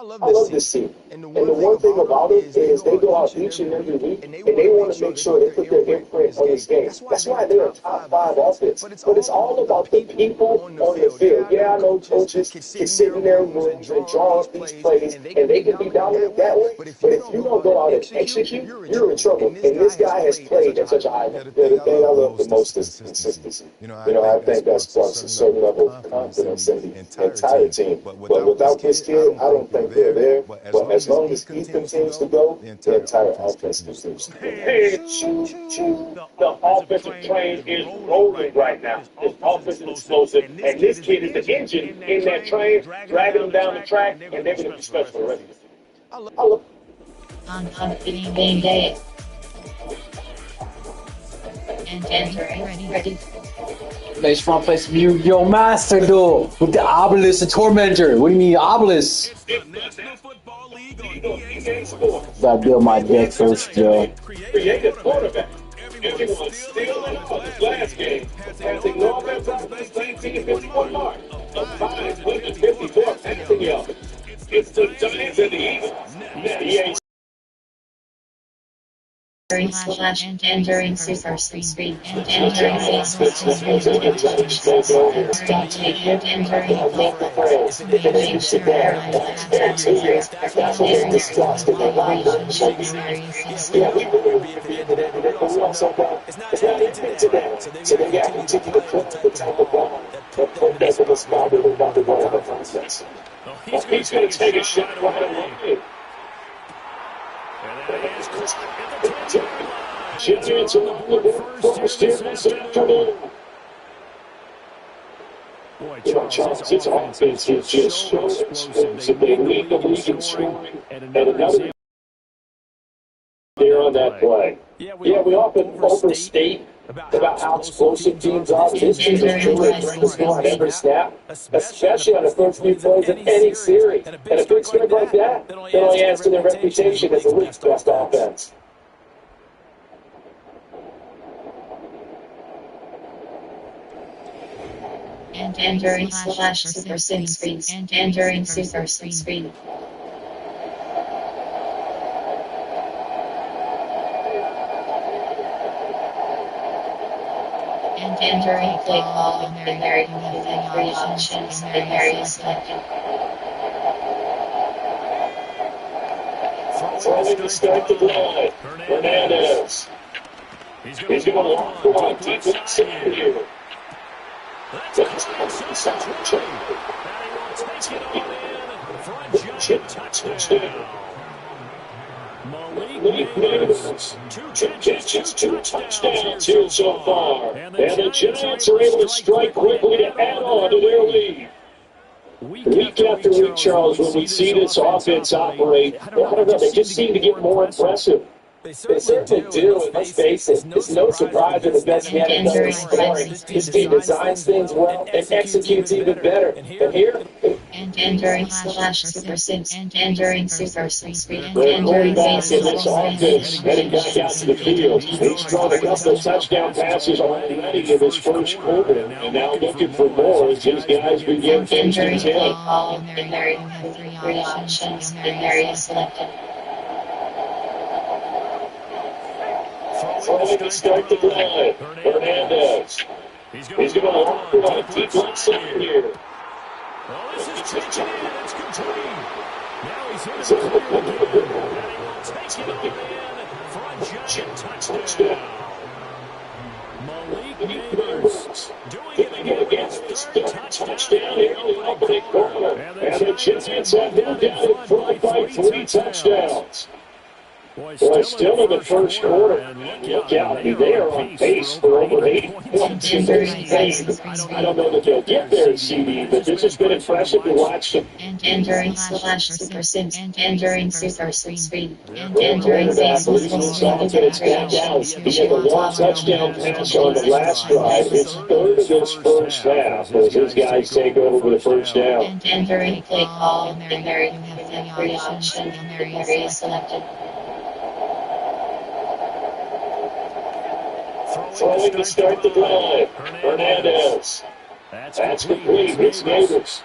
I love this team. And the one thing about them is they go out each and every week, and they want to make sure they put their imprint on this game. That's why they're a top 5 offense. But it's all about the people on the field. Yeah, I know coaches can sit in their rooms and draw up these plays, and they can be dominant that way. But if you don't go out and execute, you're in trouble. And this guy has played at such a high level. The thing I love the most is consistency. I think that sparks a certain level of confidence in the entire team. But without this kid, I don't think they're there. But as long as he continues to go, the entire offense continues to go. The offensive train is rolling right now. This offense is explosive, and this kid is the engine in that train, dragging them down the track, and they're going to be special for the rest of the season. I love on game day. And ready. Nice front place from you, yo, Master, though, with the Obelisk and Tormentor. What do you mean, Obelisk? Gotta build my deck first, Joe. Creative quarterback. Everyone stealing off his last game, passing no offense on this 1951 mark. A 554 passing yard. It's the Giants and the Eagles. Entering super speed and entering He's going to take a shot right away. Giants are on the first here this afternoon. Charles's offense is just so explosive. They lead the league in scoring. And another there on that play. Yeah, we often overstate about how explosive teams are. This team is truly bringing the score on every snap, especially on the first few plays of any series. And a big script like that, it only adds to their reputation as the league's best offense. And entering slash super speed and entering super speed. And entering play call and there you have 3 options and area selected. Throwing to start the drive. Hernandez. He's going to walk for one deep inside here. Touchdown. Malik Neighbors, 2 catches, 2 touchdowns here so far. And the Giants are able to strike quickly to add on to their lead. Week after week, Charles, when we see this offense operate, I don't know, they just seem to get more impressive. They certainly do, and let's face it, it's no surprise that the best man in the scoring. His team designs things well and executes even better. And here, and entering slash super speed and entering super speed and They're entering back in this offense, heading back out to the field. He's thrown a couple of touchdown passes already in this first quarter, and now looking for more as his guys begin first and 10. And there you have 3 options and area selected. Throwing to start the drive. Hernandez. He's going to walk for a deep inside here. Well, this is taken in. It's complete. Now he's hit it clear again. And he will take it in for a giant touchdown. Malik Neighbors doing it again. His third touchdown here in the opening quarter. And the Giants have moved down in front by 3 touchdowns. Boy, still in the first quarter. Look out, they are on pace for over 80 points in this game. I don't know that they'll get there, CD, but this has been impressive to watch them. And entering slash super speed and entering super speed and entering Quarterback loses confidence back down. He had a 1 touchdown pass on the last drive. It's third of this first half as his guys take over for the first down. and entering play call and there you have 3 options and area selected. Throwing to start the drive. Hernandez. That's complete. It's Neighbors.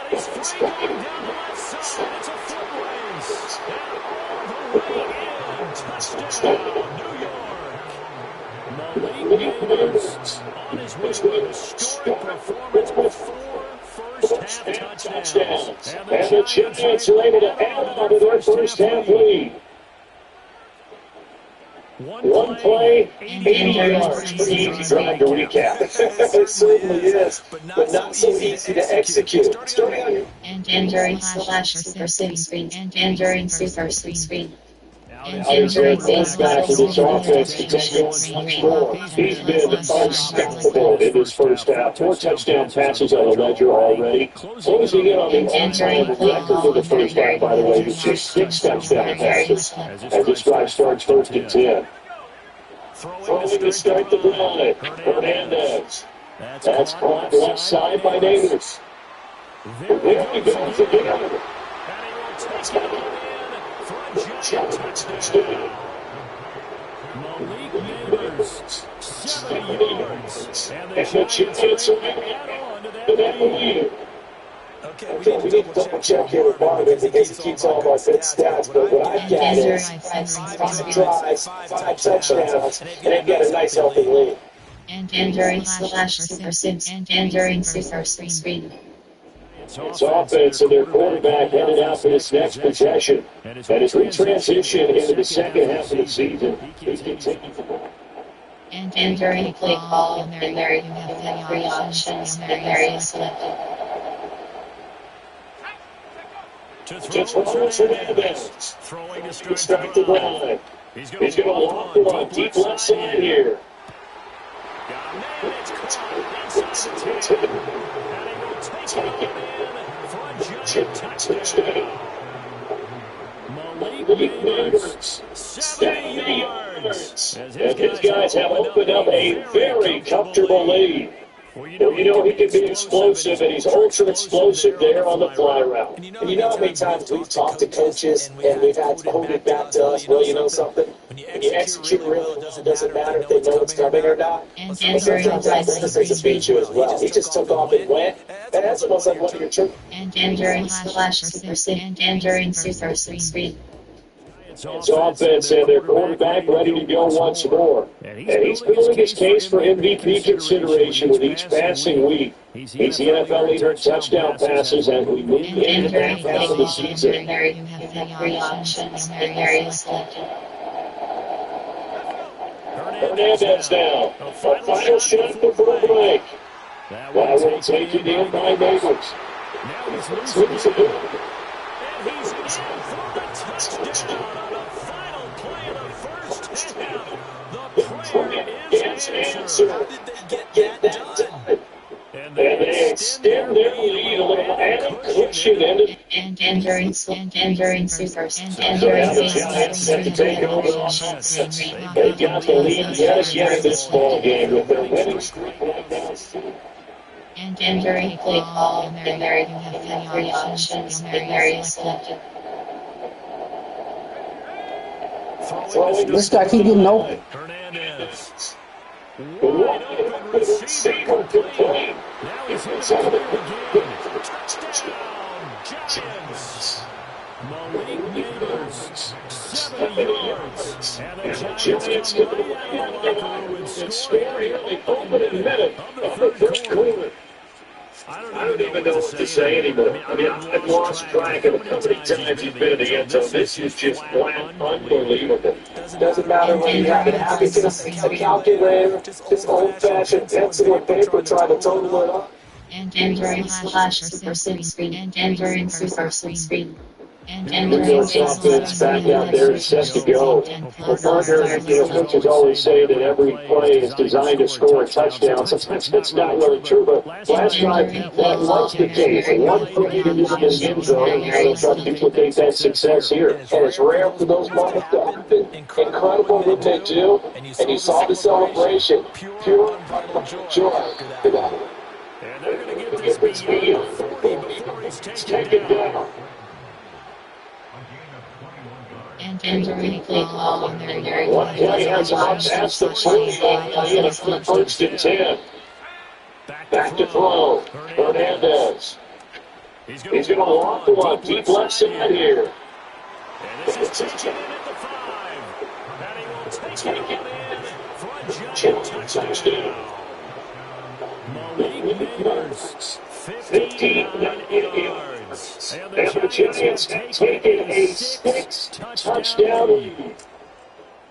He's flanking down the left side. It's a touchdown, New York. Malik Neighbors on his way to a historic performance with 4 first-half touchdowns. And the Giants are able to add on to their first-half lead. One play, 80 yards. Pretty easy drive to recap. It certainly is, but not so easy to execute. Starting on your Injury slash super screen. Injury super screen. Here's their quarterback for this offense to take on once more. He's been unstoppable in this first half. 4 touchdown passes on the ledger already. Closing in on the all-time record for the first half, by the way, with just 6 touchdown passes. As this drive starts 1st and 10. Throwing to start the drive. Hernandez. That's caught left side by Neighbors. There he goes again. And he will take it in for a Giant touchdown. Malik Neighbors, 70 yards. And the Giants are add on to that lead. Okay, we need to double check here with Marvin because he keeps all of our good stats, but what I've got is 5 drives, 5 touchdowns, and they've got a nice healthy lead. Injury slash super screen. It's offense and their quarterback headed out for this next possession. And as we transition into the second half of the season, he's continuing to work. Injury play call, and there you have 3 options, and there you selected. To throw Hernandez. Throwing to start the drive. He's going to walk one deep left side here. Got a man, it's caught inside the 10. And he will take it in for a Giant touchdown. Malik Neighbors, 70 yards. As his guys have opened up a very comfortable lead. Well, you know he can be explosive, and he's ultra explosive there on the fly route. And you know how many times we've talked to coaches and we've had to hold it back to us, well, you know something? When you execute really well, it doesn't matter if they know it's coming or not. And Sometimes I think this is a feature as well. He just took off and went. And that's almost like one of your tricks. Injury slash super screen. It's offense and their quarterback ready to go once more. And he's building his case for MVP consideration with each passing week. He's the NFL leader in touchdown passes, and we move into the back half of the season. There you have 3 options, and there you selected. Hernandez now. A final shot before a break. That will take it in by Neighbors. Now he's losing it. And he's in for the touchdown on the final play of the first half. The prayer is answered. How did they get that done? And they extend their lead a little and cushion into Injury super. to take over the offense. They've got the lead yet again in this ball game with their winning streak right now. Injury play call, and there you have 3 options, and there you selected. This guy keep getting open. Hernandez. Wide open receiver complete. Now he's in the clear again. Touchdown, Giants. Malik Neighbors, 70 yards. And the Giants come right out of the locker room and score here in the opening minute of the first quarter. I don't even know what to say anymore. I mean, I've lost track of how many times he's been in the end zone. This is just flat unbelievable. Doesn't matter whether you have an abacus, a calculator, just old-fashioned pencil and paper trying to total it up. Injury slash super screen. Injury super screen. The Bills offense back out there is set to go. Well, further, coaches always say that every play is designed to score a touchdown. Sometimes that's not really true, but last night that was the case. One play to do in this end zone, and they'll try to duplicate that success here. And it's rare for those moments to happen. Incredible what they do, and you saw the celebration. Pure joy. And they're going to get this beyond 40 before he's taken down. Injury play call, and there you One play has out past the 40 in a 1st and 10. Back to throw. Hernandez. He's going to walk the one deep left side here. And this is taken in at the 5. And he will Taking one in for a Giant touchdown. Malik Neighbors, 59 yards. And the Giants have taken a 6-touchdown lead.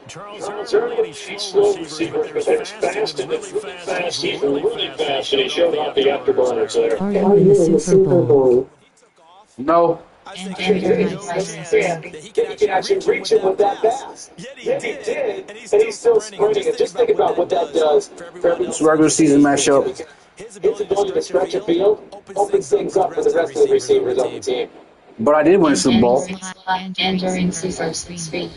Charles, there aren't really any slow receivers, but there's fast and really fast. He's really fast, and he showed off the afterburners there. Are you in the Super Bowl? No. I And think there's Denver no has chance Lions. that he can actually reach him with that pass. Yet he did, and he's still sprinting. And just think about what that does for everyone else. Regular season matchup. His ability to stretch a field opens things up for the rest of the receivers on the team. But I did win a Super Bowl. Entering Super Speed.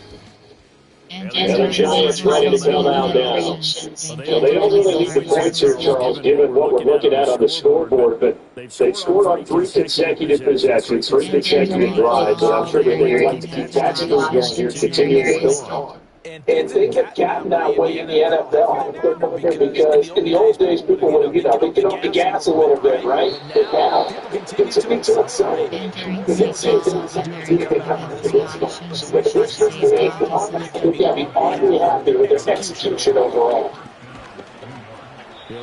And the Giants ready to come out now. They don't really need the points here, Charles, given what we're looking at on the scoreboard, but they've scored on 3 consecutive possessions, 3 consecutive drives, and I'm sure that they would like to keep that streak going here, continue to build on. And things have gotten that way in the NFL because in the old days, people would, they get off the gas a little bit, right? But now, people continue to accelerate. Entering Super Bowl. Yeah, be awfully happy with their execution overall.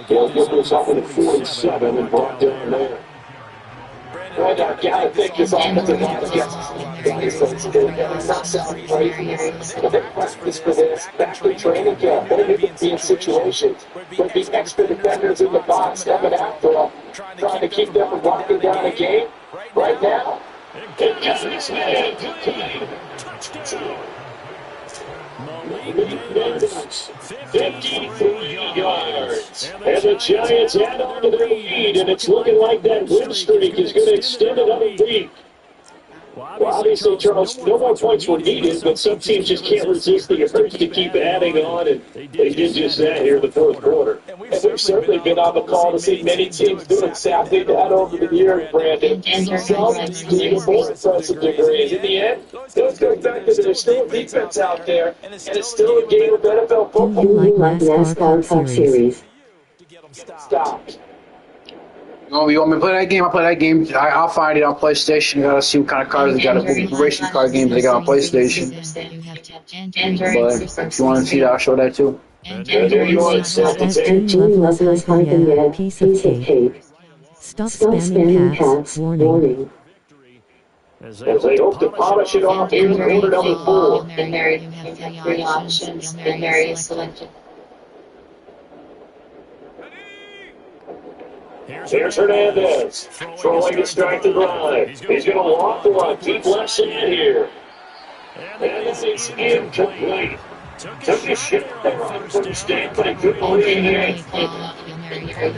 He'll get this up to 47 and brought down there. Brandon, I gotta think this offensive line against it's not sounding great. But they practice for this back in training camp. They need to be in situations where the extra defenders in the box coming after them, trying to keep them from locking down a game. Right now, it doesn't matter. Touchdown. Malik Neighbors, 53 yards. And the Giants add on to their lead, and it's looking like that win streak is going to extend another week. Well, obviously, Charles, no more points were needed, but some teams just can't resist the urge to keep adding on, and they did just that here in the fourth quarter. And we've certainly been on the call to see many teams do exactly that over the years, Brandon. Some to even more impressive degrees. In the end, those go back to there's still defense out there, and it's still a game of NFL football. Do you like NASCAR Cup Series? Stopped. You want me to play that game? I'll play that game. I'll find it on PlayStation. Gotta see what kind of cars they got. Racing car games they got on PlayStation. But if you want to see that, I'll show that too. As June loves us hyphen yet, piece of cake. Stop spamming cats, warning. As they hope to polish it off in quarter number 4. And there you have 3 options, and there is selected. Here's Hernandez, throwing to start the drive. He's going to walk the one, keep left side here. And this is incomplete. Took a shit there on first down, but a good play in there.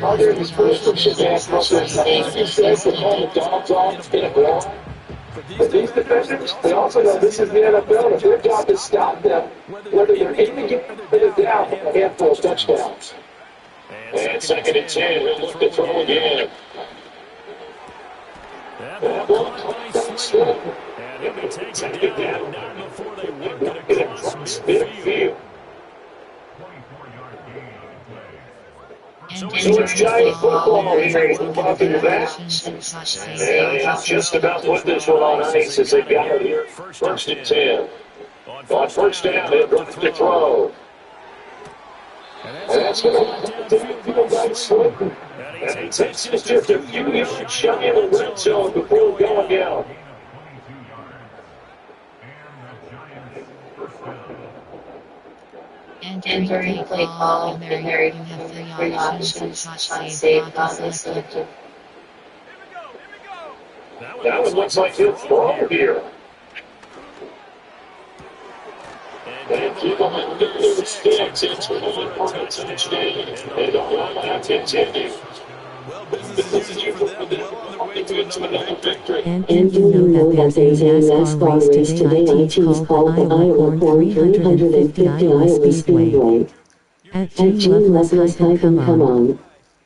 Other restrictions asked us to says to call the dogs off in a ball. But these defenders, they also know this is the NFL, and their job is stop them, whether they're in the game or they're down a handful of touchdowns. And 2nd and 10, we'll look to throw again. That ball caught by Slayton. And he'll be taken down not before they work it across midfield. So it's Giant football here. We're talking about. And just about put this one on ice as they got it here. 1st and 10. On first down, they'll go to throw. And that's going to be by Slayton. And he takes it just a few yards shy of the red zone before going out. And entering play call, and there you have 3 options, shot save, not selected. That one looks like he'll throw here. And keep him in the sticks. It's one for a touchdown. And the rollout continues. Well, business as usual for them, well on their way to another victory. And did you know that there's a NASCAR race today on teams called the Iowa Corn 350 Iowa Speedway? At Gene Leslie's hyphen come on.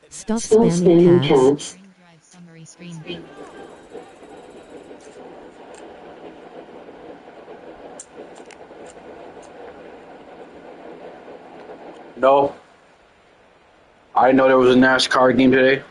Stop spamming cats. Summary screen. No. I didn't know there was a NASCAR game today.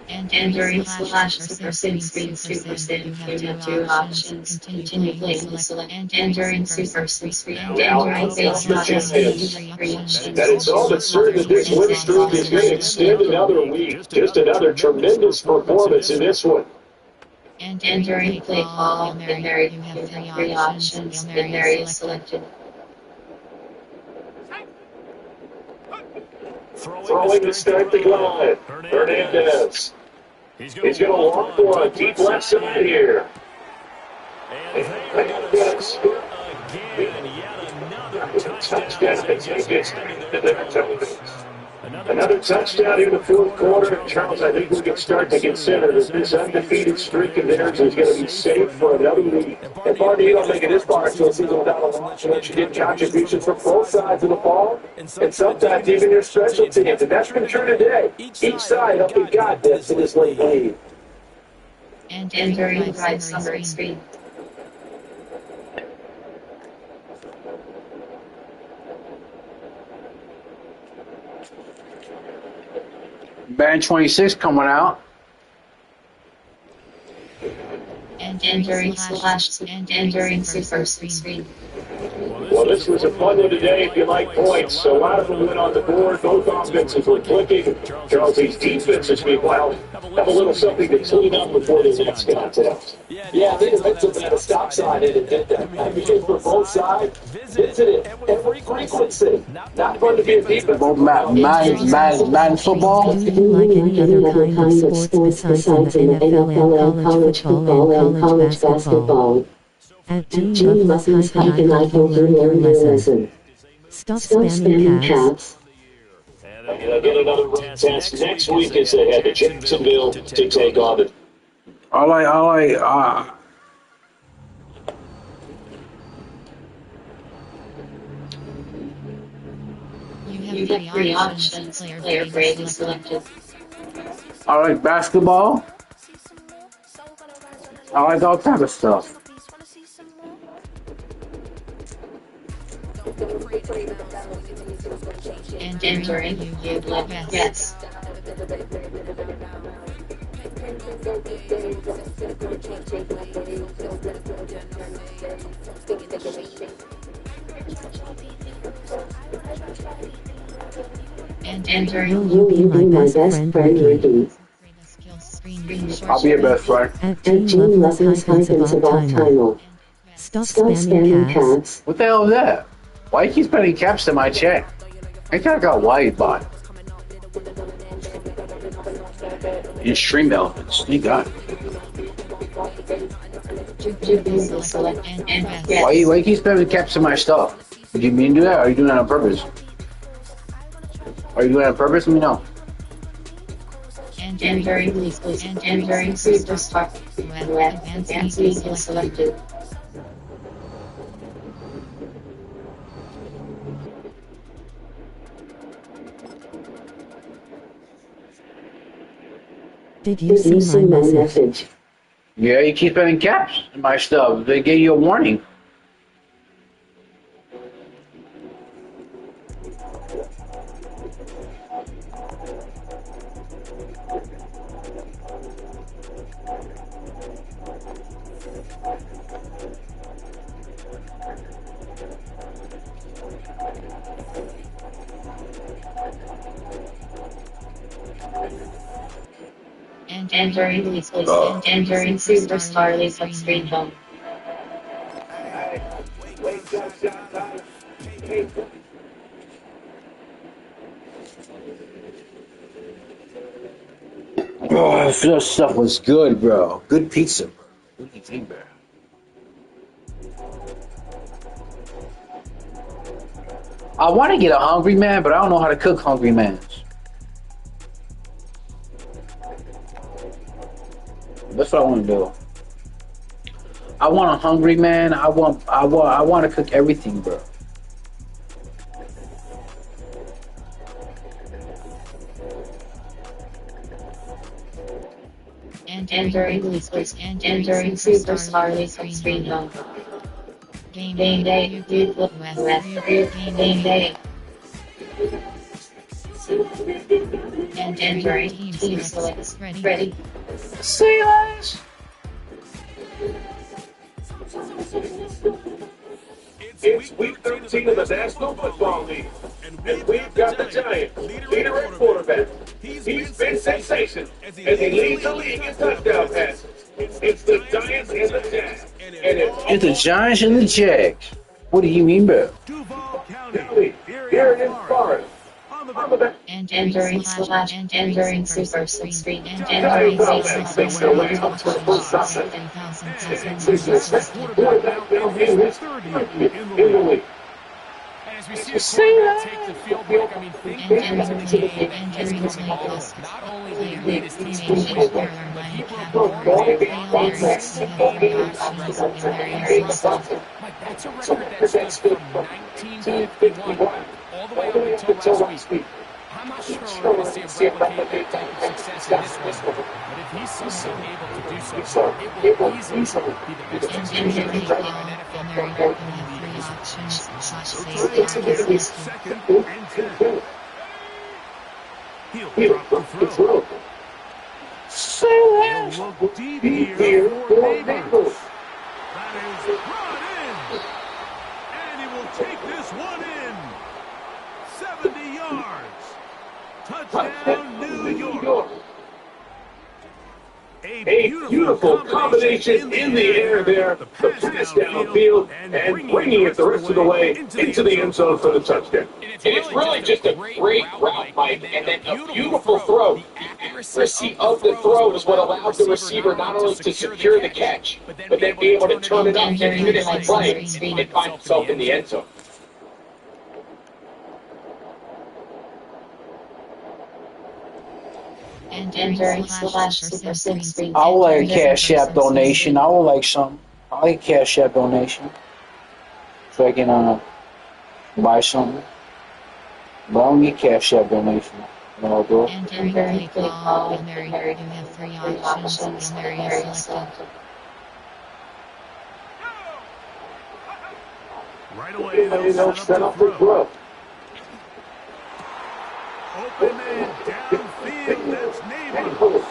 And Enduring slash super speed super sim. You have two options. Continue playing. Select enduring super speed. Enduring base slash three options. That it's all but certain that this win streak is going to extend another week. Just another tremendous performance in this one. Enduring play call. Mary, you have three options. Mary is selected. Throwing to start the drive. Hernandez. He's going to walk for a deep left side here. And they're going to score again. Yet another touchdown as they get extended their totals. Another touchdown in the fourth quarter. Charles, I think we can start to consider that this undefeated streak of theirs is going to be safe for another week. And Barney, you don't make it this far into a season without a loss unless you get contributions from both sides of the ball, and sometimes even your special teams. And that's been true today. Each side up and got this to this late lead. And enduring right summary screen. Band 26 coming out. And enduring slash and enduring super speed. Well, this was a fun one today if you like points. So a lot of them went on the board. Both offenses were clicking. Charles, these defenses, meanwhile, have a little something to clean up before the next contest. Yeah, they defensive had a stop sign in and did that. I mean, for both sides, visited every frequency. Not fun to be a defense. Both man football. Do you like any other kind of sports besides in the NFL and college football and college basketball? At Gene Lessons, how can I help you learn your lesson? Stop spamming caps. And they'll get another road test next week as they head to Jacksonville to take on it. I like, You have three options. Player grade is selected. I like basketball. I like all type of stuff. And enduring you love yes. And enduring Will you be my best friend, Ricky? I'll be your best friend. At Gene Lessons, hyphens about timer. Stop spamming caps. What the hell is that? Why you keep spending caps in my chat? I kinda got wide bot. In stream elements. Thank God. Why you keep spending caps in my stuff? Did you mean to do that, or are you doing that on purpose? Are you doing that on purpose? Let me know. And enduring superstar. Advanced media selected. Did you see my message? Yeah, you keep spending caps in my stuff. They gave you a warning. And enduring superstar leads up screen home. Oh, this stuff was good, bro. Good pizza, bro. What do you think, bro? I want to get a Hungry Man, but I don't know how to cook Hungry Mans. That's what I want to do. I want a Hungry Man. I want to cook everything, bro. And enduring superstar leads up screen home. Game day, you look Game day. And entering team select. Ready. Say less. It's week 13 of the National Football League. And we've got the Giants, leader at quarterback. He's been sensational as he leads the league in touchdown passes. It's the Giants and the Jags. And It's the Giants and the Jags. What do you mean, bro? Duval County, here in Florida. On the back. And entering super screen. And Giants entering offense makes their way up to the first down. Quarterback now in his third year in the league. And as we see the quarterback take the field, Mike, I mean, think back to the game that he's coming off of. Not only did he lead his team to a win, but he broke Norman's in single game record. Mike, that's a record that stood from 1951 all the way up until last week. I'm not sure we're going to see him replicate that type of success in this one, but if he's somehow able to do so, it will easily be the best execution of an NFL quarterback in the league. Second and 10. He'll drop the throw. He'll look deep here for Neighbors. That is brought in. And he will take this one in. 70 yards. Touchdown, New York. A beautiful combination in the air there. The pass downfield and bringing it the rest of the way into the end zone for the touchdown. And it's really just a great route, Mike, and then a beautiful throw. The accuracy of the throw is what allowed the receiver not only to secure the catch, but then be able to turn it up and finish the play and find himself in the end zone. And entering super screen. I would like a Cash App donation. I would like some. I like a Cash App donation. So I can buy something. But I don't get Cash App donation. No, I'll do it. Entering play call. And there you have three options. And there you selected. Right away, they'll set up the throw. Open man downfield, that's Neighbors.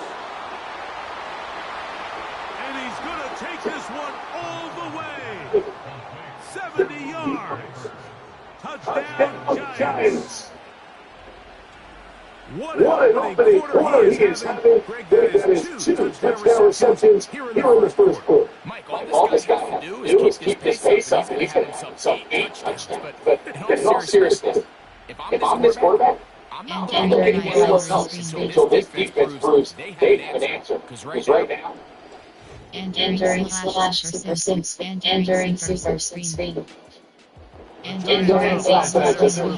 And he's going to take this one all the way. 70 yards. Touchdown, Giants. What an opening quarter he is having. Greg, that is two touchdown receptions here in the first quarter. Mike, all this guy can do is keep this pace up, and he's going to have himself 8 touchdowns. But in all seriousness, if I'm this quarterback, I'm not going to look anywhere else until this defense proves they have an answer. Because right now, And entering super screen. And entering super screen. And entering super screen.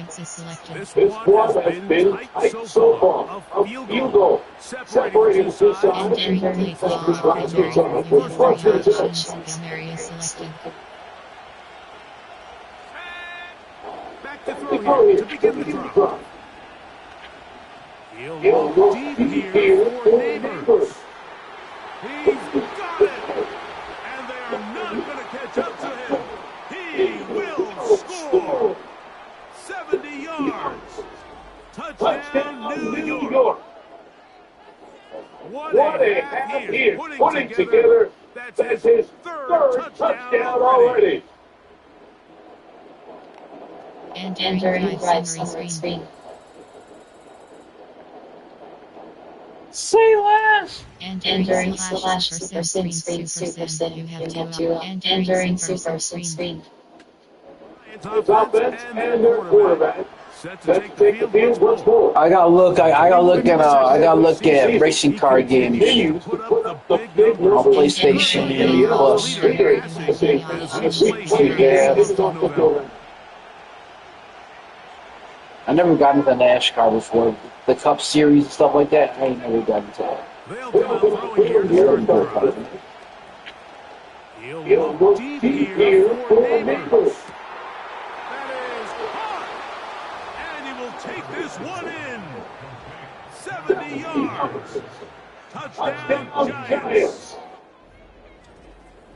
This one has been tight so far. A field goal separating the two sides. And entering play call. And there you have three options. And there you selected. Back to throw here to begin the drop. He'll look deep here for Neighbors. He's got it! And they are not going to catch up to him. He will score! 70 yards. Touchdown, New York. What a half here. Putting together, that's his third touchdown already. And entering summary screen. Say less. And entering super screen. You have two. And entering super screen. It's offense and their quarterback. Set to take the field once more. I gotta look at racing car games on PlayStation Plus. Yeah. I never got into NASCAR before. The Cup Series and stuff like that, I ain't never got into that. They'll come out throwing here to start the drive. He'll look deep here for Neighbors. That is hot. And he will take this one in. 70 yards. Touchdown, Giants.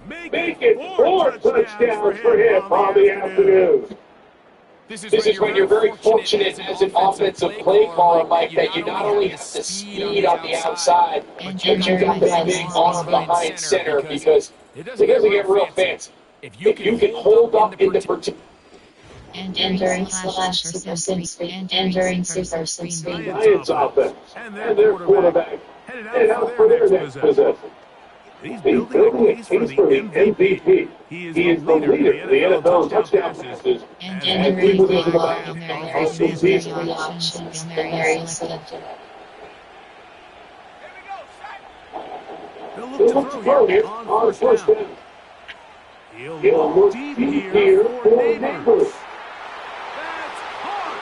Make it 4 touchdowns for him on the afternoon. This is This when is you're when very you're very fortunate fortunate as an offensive play caller, caller, Mike, Mike, that you not only have the speed on the outside, outside, And but but you got that big arm behind center because it it doesn't get doesn't real get real fancy. fancy. If you If can you can hold up in the entering slash super sim screen, entering super sim screen. Giants offense And and their their quarterback headed headed out out for for their their next next possession. possession. He's He's building a building a case for case the for the MVP. MVP. He is He the is the leader in leader the in the NFL in NFL in touchdown touchdown passes passes And as as entering we play believe call, about Hail the Mary, of the you have three season. options, Hail Mary is selected. They'll They look to look to throw throw here here on on first first down. down. He'll He'll look look deep deep here here for for Neighbors. Neighbors. That's hard.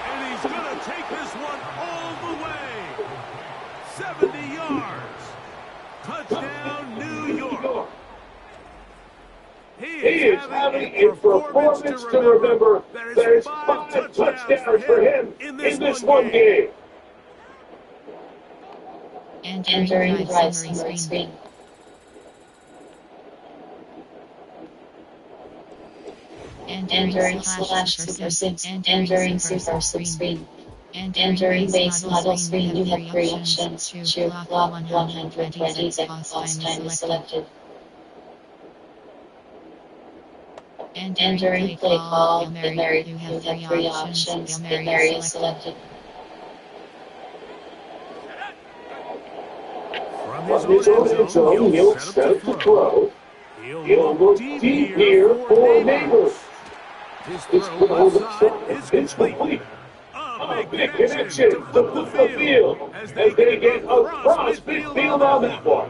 And he's going to take this one all the way. 70 yards. Touchdown, New York. He He is having a performance to remember. There is 5 touchdowns for him in this one game. And entering right summary screen. And entering slash super sim, and entering super sim screen. And entering base model screen, you have 3 options. Cheer clock 120 seconds, pause time is selected. And entering play call, Hail Mary, you have 3 options. Hail Mary is selected. From From his own end zone, he'll he'll set set up up to to throw. throw. He'll He'll look look deep here for Neighbors. Neighbors. His His throw throw left left side side is is complete. complete. A A big big connection to connection flip the field as they get across midfield on that one.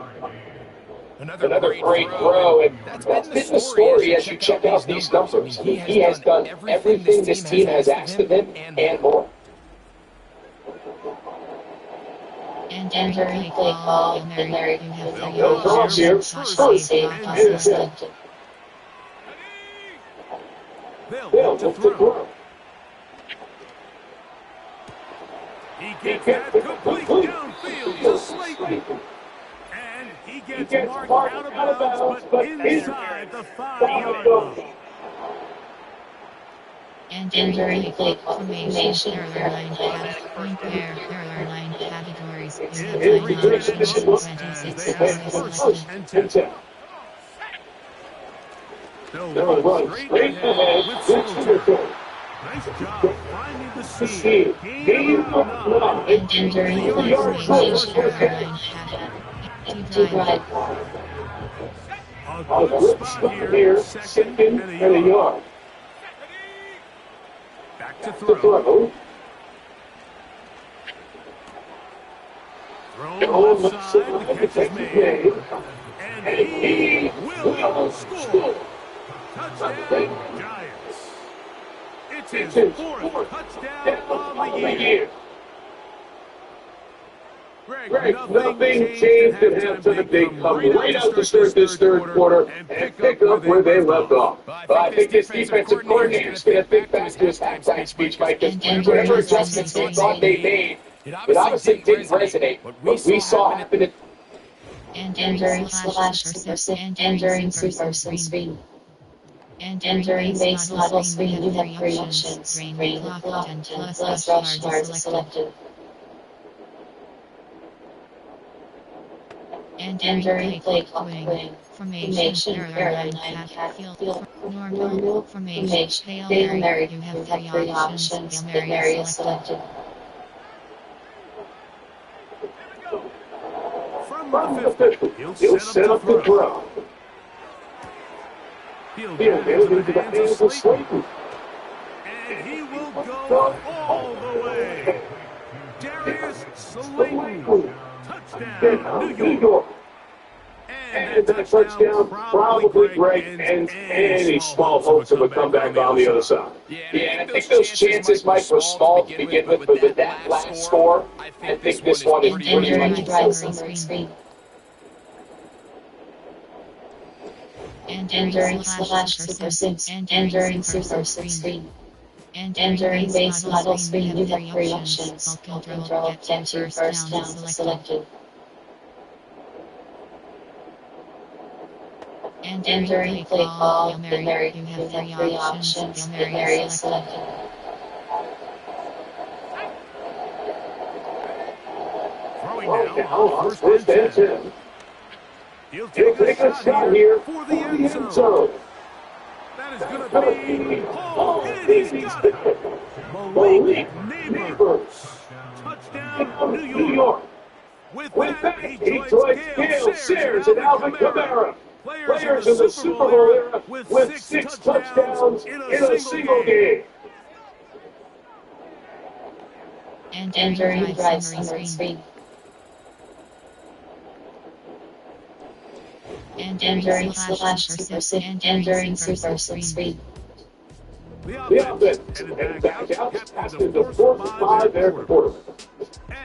Another great throw, and that's been the story as you check out these numbers. I mean, he has done everything this team has asked of him and more. And entering play call, Hail Mary, you have 3 They'll come up here options. first Save and clock is 10. selected. They'll They'll look to look to throw. throw. He He gets gets that it complete complete downfield to Slayton. And he gets marked marked out of out of bounds, bounds, but but inside the 5 5-yard yards. line. And entering play confirmation, there are 9 categories. You have It's a 9 three-tight end options. look as 26 they have seconds first selected. and 10. They'll They'll run run straight ahead with Singletary. Nice job finding the seam. Gain about 9. And entering 3 play yards short of formation, first there are down. 9 active To drive. drive. A A good good spot spot here. here, Second second and a and a yard. yard. Back to To throw. throw. Thrown left side. The catch is made. And And he he will score. score. Touchdown, Giants. It's It's his his 4th fourth touchdown down of the year. Greg, Greg, nothing nothing changed changed at at halftime. halftime. They They come come right out to start this third quarter and and pick pick up up where where they they left left off. off. I think this defensive coordinator is going to think back to his halftime speech, Mike, because And whatever entering adjustments they summary thought they made, it obviously didn't resonate. What we saw happen at And entering slash super sim, and entering super sim screen. And entering base model screen, you have 3 options. Rain clock 10 plus rush yards is selected. And entering play clock formation, there are 9 field normal formation. Hail Mary, you have 3 options. Hail Mary is selected. From the 50, he'll set up to throw. He'll get it into the hands of Slayton. And he will go all the way. Darius Slayton. Touchdown, New York. And that touchdown probably, Greg, ends any small hopes of a comeback on the other side. Yeah, I think those chances, Mike, were small to begin with, but with that last score, I think this one is And pretty entering much drive summary screen. And entering slash super sim, and entering super sim screen. And entering base model screen, you have 3 options. Ball control, get to first down selected. And entering play call, Hail Mary. You have three options. Hail Mary is selected. Throwing now on first and 10. He'll take a shot here for the end zone. That is going to be hauled in. He's got it. Malik Neighbors. Touchdown, New York. With that, he joins Gale Sayers and Alvin Kamara. Players in the Super Bowl era with 6 touchdowns in a single game. And entering drive summary screen. And entering slash super sim. And entering super sim screen. The offense headed back out, captain the 4-5 there quarterback.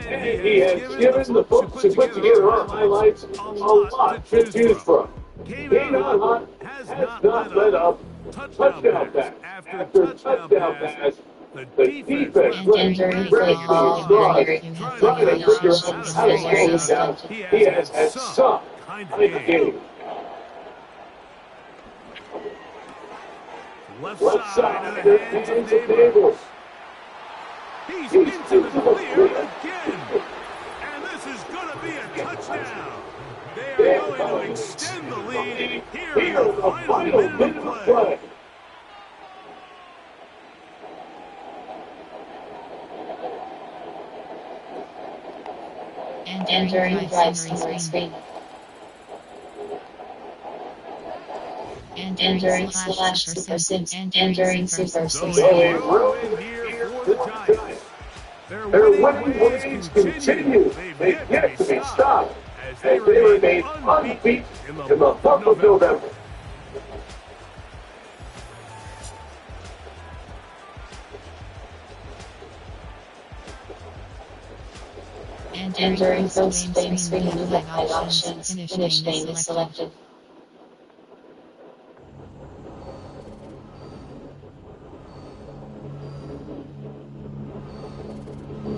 And he has given the folks who put together our highlights a lot to choose from. Keenan Hunt has not let up. Touchdown pass after touchdown pass. The defense And entering play call, Hail Mary. You have three options. Hail Mary is selected. He has had some kind of game. Left side of the hands of Neighbors. He's into the clear again. And this is going to be a touchdown. They are going to extend the lead here in the final minute of play. And entering drive summary screen. And entering slash super sim. And entering super sim. Their winning ways continue. They've yet to be stopped as they remain unbeaten in the month of November. And entering full screen. You have 5 options. Finish name is selected.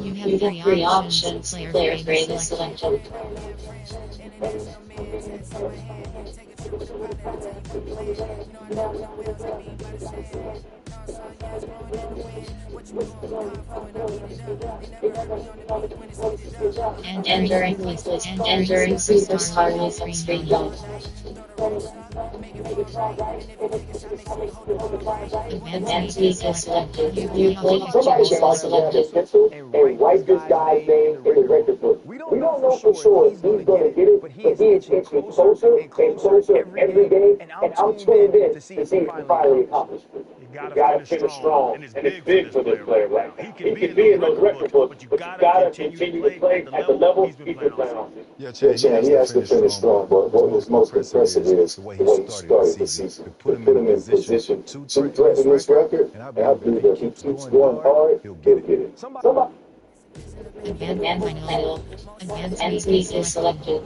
You have 3 options. Player grade is selected. And entering superstar music screen. Advanced music is selected. You play picture selected. And write this guy's name in the record book. We don't know for sure if he's going to get it, but he is inching closer and closer every day, and I'm tuned in to see if he finally accomplishes it. You got to finish strong, and it's big for this player right now. He can be in those record books, but you got to continue to play at the level he's been playing on. Yeah, Chan, he has to finish strong, but what was most impressive is the way he started the season. To put him in position to threaten this record, and I believe that he keeps going hard, he'll get it. Somebody. Advanced music is selected.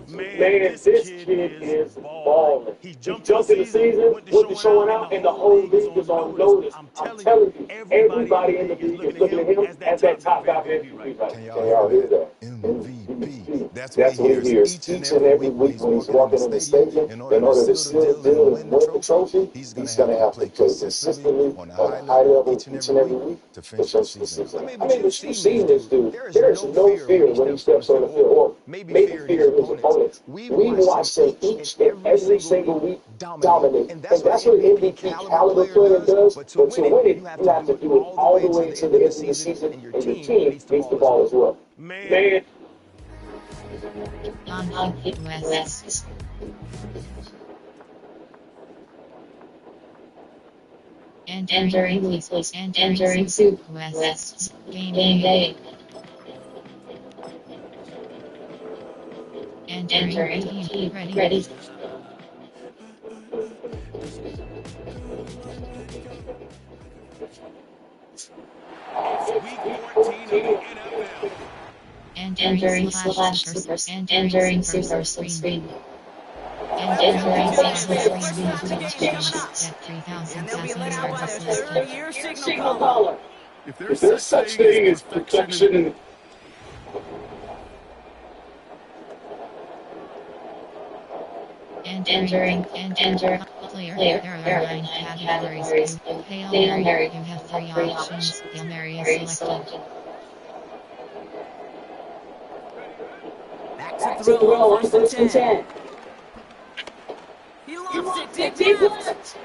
Man, this kid is balling. He jumped in the season, went to showing out, and the whole league is on notice. I'm telling you, everybody in the league is looking at him as that top guy for MVP right now. Can y'all hear that? MVP. That's what he hears each and every week when he's walking in the stadium. In order to seal the deal and win the trophy, he's going to have to play consistently on a high level each and every week to finish the season. I mean, but you've seen this dude. There is no fear when he steps on the field, or maybe fear his opponents. We've watched him each and every single week dominate. And that's what an MVP caliber player does. But to win it, you have to do it all the way to the end of the season, and your team needs the ball as well. Man. West. And entering Super West. Game day. And entering team ready. Week 14 of the NFL. And entering slash super and entering super screen. And entering super screen. At 3,000 passing yards. Signal caller. If there's such thing as perfection. And entering clear. There are 9 categories. Hail Mary, you have 3 options. Hail Mary is selected. Back to throw on first and 10. He lofts it deep left.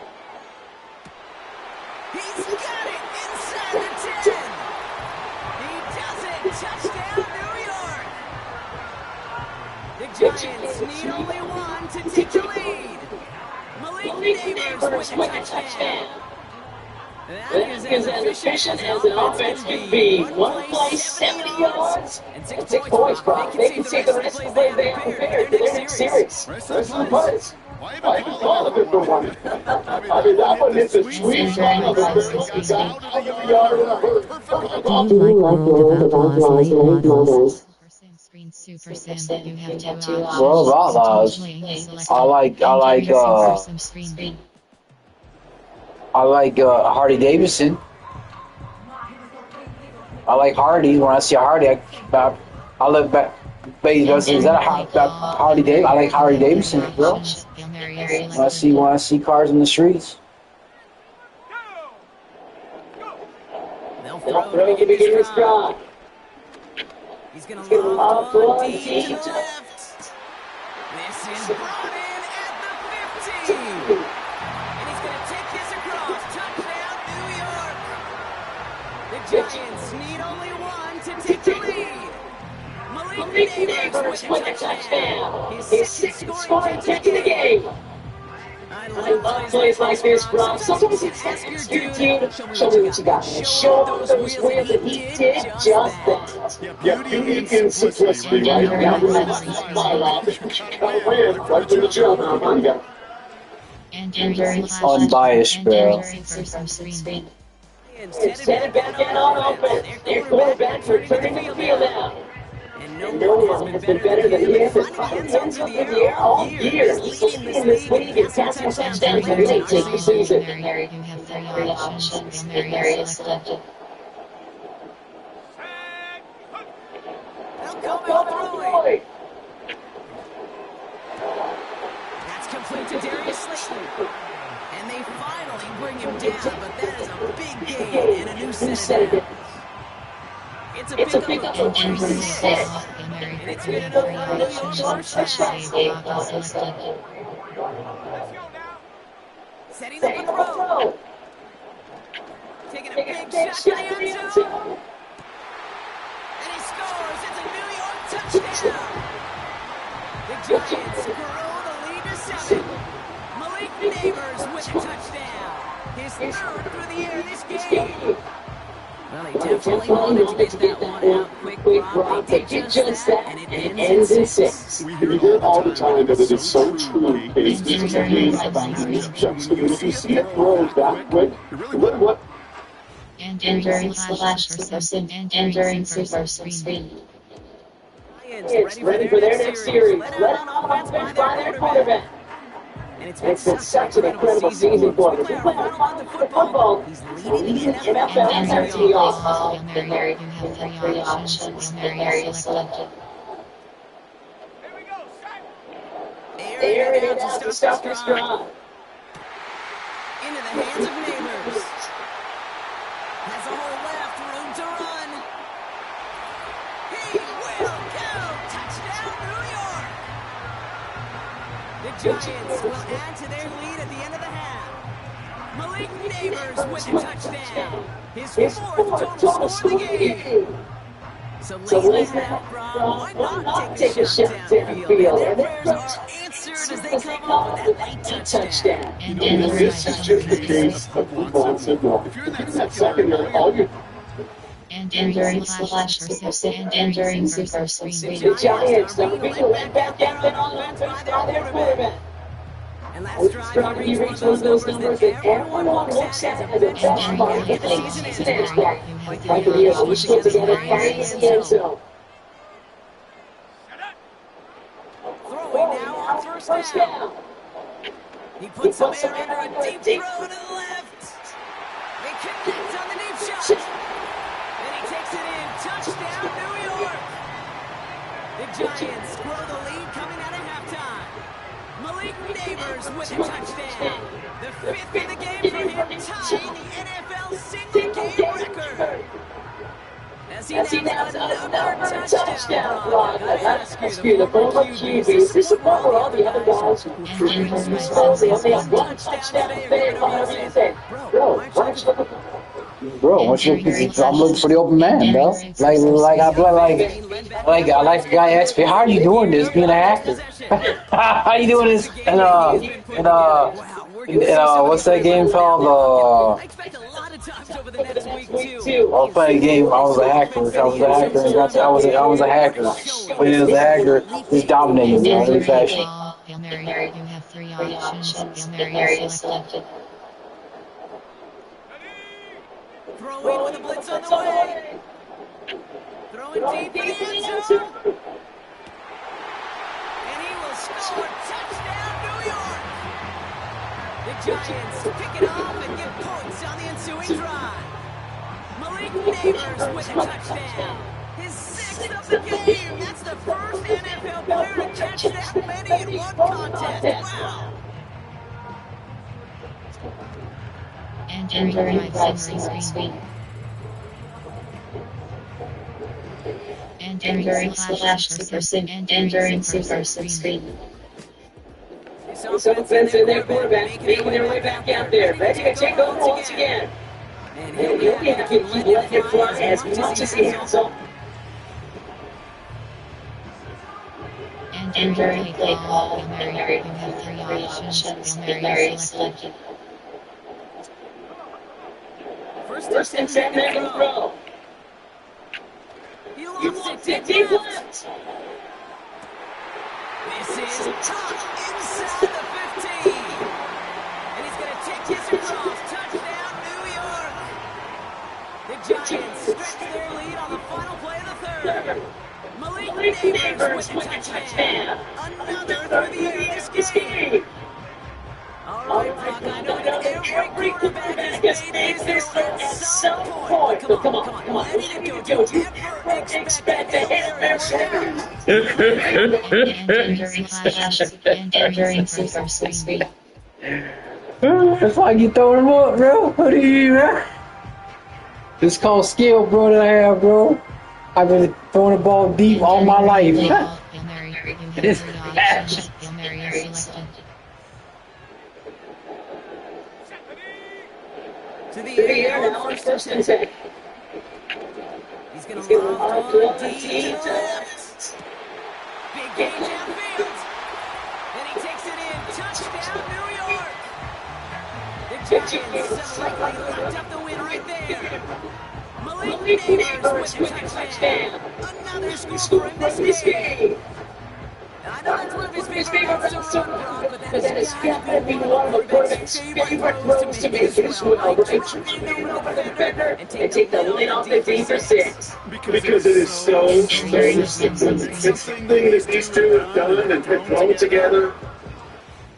He's got it inside the 10. He does it. Touchdown, New York. The Giants need only one to take the lead. Malik Neighbors with a touchdown. That is as efficient as an offense can be. One play, 70 yards, and 6 points, Brock. They can save the rest of the play they are prepared for their next series. Rest of the punts. Why Why even call it for one? I mean, that one hit the sweet spot of the girl. Got out of the yard in a hurry. Do you like World of Outlaws late models? Super Sim, you have 2 options. World of Outlaws. I like Harley Davidson. I like Hardy. When I see a Hardy, I look back. Wait, is that a Harley Davidson? I like Harley Davidson, bro. When I see cars in the streets. They'll throw to begin his drive. He's going to lob one deep to the left. This is brought in at the 50. And he's going to take this across. Touchdown, New York. The Giants need only one to take the lead. Malik Neighbors with a touchdown. His 6th scoring catch of the game. I love plays like this, Brock. Sometimes it's ask your dude, show me what you got. Show those wheels, and he did just that. Yeah, beauty and simplicity, right? Now we're going to fly off. Gotta win. Right to the children. Unbiased, bro. It's headed back on offense. Their quarterback returning to the field now. And no one has been better than him at finding the end zone through the air all year. He's leading this league in passing touchdowns late in the season. Mary, you have 3 options. Mary is selected. They'll come out throwing. That's complete to Darius Slayton. And they finally bring him down, but that is a big gain and a new set of downs. It's a pickup of 36. And it's going to go for New York first touchdown. Setting up the throw. Taking a big shot to the end zone. And he scores. It's a New York touchdown. The Giants grow the lead to 7. Malik Neighbors with a touchdown. His 3rd through the air this game. Well, he definitely wanted to get that one out quick, Rob. They did just that, and it ends in 6. We hear all the time that it is so true. It is easy about interceptions. When you see it throws that quick, what? Entering super speed. Giants ready for their next series. Let on offense by their quarterback. And it's been such an incredible season for him. We play our final month of football. He's leading the NFL MVP off. Mary, you have 3 options. Mary is selected. Air it out to stop this drive. Into the hands of Neighbors. Has a whole left, room to run. He will go. Touchdown, New York. The Giants will add to their lead at the end of the half. Malik Neighbors with a touchdown. His 4th total score of the game. So late in the half, Rob, why not take a shot downfield? And their prayers are answered as they come up with that late touchdown. This is just the case of people on signal. If you're in that secondary, all you Entering super speed. The Giants are being led back down on offense by their quarterback. And last drive, he reached one of those numbers that everyone looks at as a benchmark if the season ends, Brock. Like the years we put together right in the end zone. Throwing now on first down. He puts some air under a deep throw to the left. They connect on the deep shot. And he takes it in. Touchdown, New York. The Giants grow the lead coming out of halftime. Malik Neighbors with a touchdown. The 5th of the game for him, tying the NFL single-game record. As he nails another touchdown, Brock. I gotta ask you, the former QB, this is where all the other guys who truly only have one touchdown today are coming over to you and saying, bro, why aren't you looking for Bro, I'm looking for the open man, bro. I like the guy asked me, how are you doing this being a hacker? How are you doing this? And what's that game called? I expect a lot of times over the next week, too. I was playing a game. I was a hacker. I was a hacker. When he was a hacker, he dominated me on every fashion. Hail Mary, you have 3 options. Hail Mary is selected. Throwing with a blitz on the way. Throwing deep in the end zone. And he will score. Touchdown, New York. The Giants pick it off and get points on the ensuing drive. Malik Neighbors with a touchdown. His 6th of the game. That's the first NFL player to catch that many in one contest. Wow. Entering 5 screen. Entering slash super sim. Entering super screen. This offense and their quarterback making their way back out there, ready to take over once again. And he'll have to keep letting it fly as much as he has on. Entering play call. Hail Mary, you have 3 options. Hail Mary is selected. First and 10 and throw. He lost it deep left. This is tough inside the 15. And he's going to take this across. Touchdown, New York. The Giants stretch their lead on the final play of the 3rd. Malik Neighbors with a touchdown. Another through the air this game. All right, Brock, I know that every quarterback has made this throw at some point. But come on. Let it go. Do you ever expect to hit Entering super screen. It's like you throwing them up, bro. What do you, bro? It's called skill, bro, that I have, bro. I've been throwing the ball deep all my life. Hail Mary, you have 3 options. Hail Mary is selected. to the air now on 1st and 10. He's going to lob one deep to the left. Big game downfield. And he takes it in. Touchdown, New York. The Giants likely locked up the win right there. Malik Neighbors with a touchdown. Another score for him this game. I know that's one of his favorite runs to run, but that has got to be one of the quarterback's favorite throws to make as well. Drop in the middle defender and take the lid off the D for 6. Because it is so strange. It's the thing that these two have done and thrown together.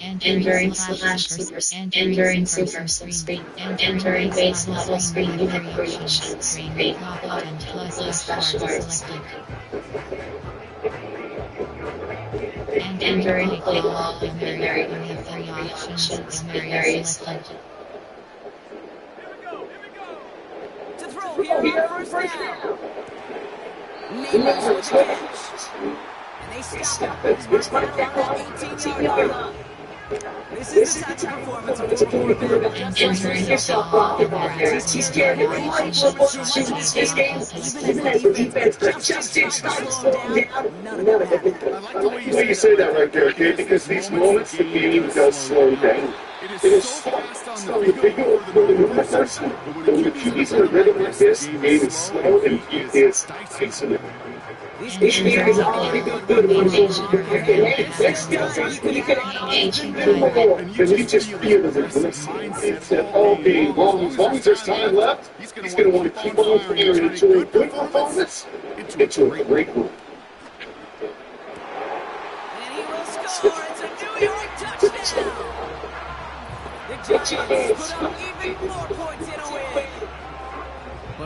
Entering slash super entering super screen entering base level screen you have 3 options screen content plus special selected and entering play call Hail Mary you have 3 options Hail Mary selected. To throw here on 1st down. Neighbors with the catch. And they stop it. He's marked down on the 18-yard line. This is the type of performance of the quarterback just makes yourself off the ball. He's carried it right football shoes this game, even as the defense just seems to slow him down. None of it happened. I like the way you say that right there, okay? Because these moments, the game does slow down. It is so fast on the field for the new person, but when the QB's in a rhythm like this, the game is slow and he is dicing it. This year is already good for the there's still times when you can and you just feel that all game long. As long as there's time left, he's going to want to keep on playing into a good performance, into a great one. And he will score. It's a New York touchdown. The Giants put up even more points in a win.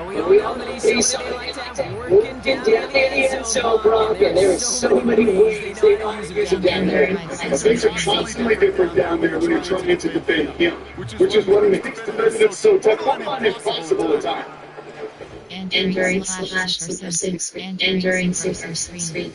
we all know that he's somebody they like to have working down near the end zone, Brock. And there are so many ways they know how to use him down there. And things are constantly different down there when you're trying to defend him, which is what makes defending so tough, almost impossible at times. And during Super 6, and during Super 3.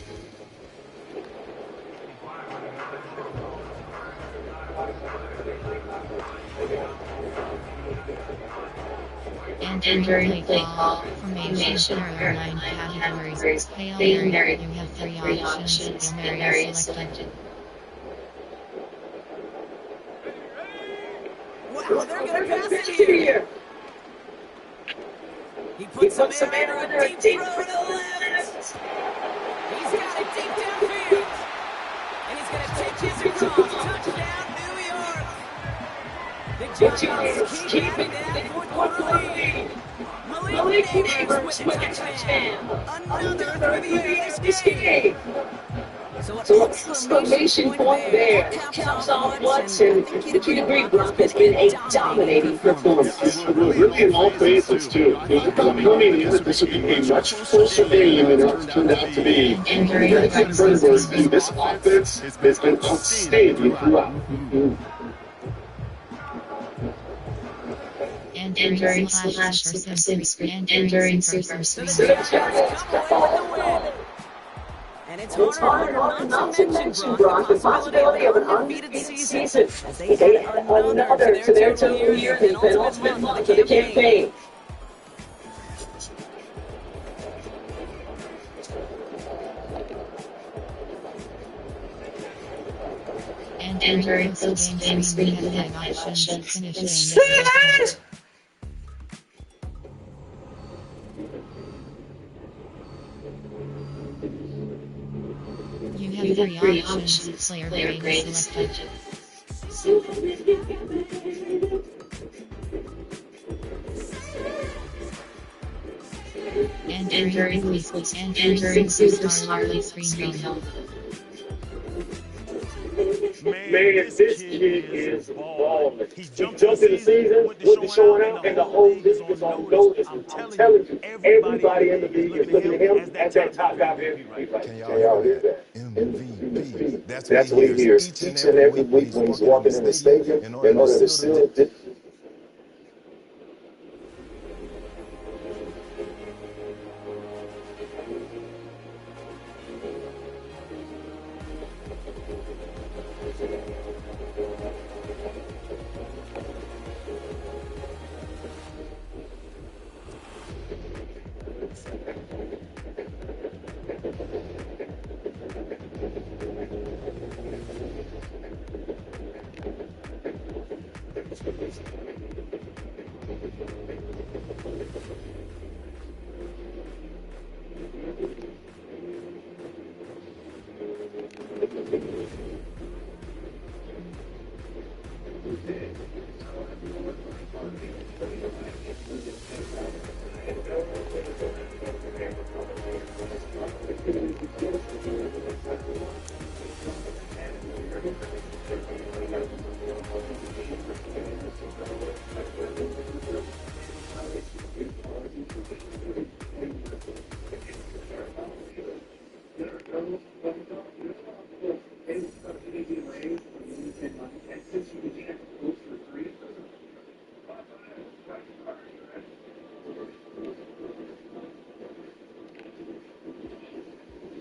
And during play call, formation, there are 9 categories. Hail Mary, you have 3 options. Hail Mary is selected. Wow, they're going to pass it here. He puts a man under a deep throw to the left. He's got it deep downfield. And he's going to take this across. Touchdown, New York. The Giants keep having that fourth-quarter lead. Malik Neighbors with a touchdown. Another through the air this game. So exclamation point there. Caps off Lutz, and I think you'd agree, Brock, has been a dominating performance. Really in all phases, too. There's a coming in that this would be a much closer game than it turned out to be. And this offense has been outstanding throughout. And during Super 6, and during Super 3. And it's harder not to mention, Brock, the possibility of an undefeated season as they add another to their total year and penultimate month of the campaign. And during those games, we have options finishing. You have 3 options. Player grade selected. And during weekly and during Superstar League 3. Man, this kid is balling. He jumped in the season with the showing out, and the whole league is on notice. I'm telling you, everybody in the league is looking at him as that top guy MVP right. Can y'all hear that? MVP. That's what he hears each and every week when he's walking in the stadium in order to seal the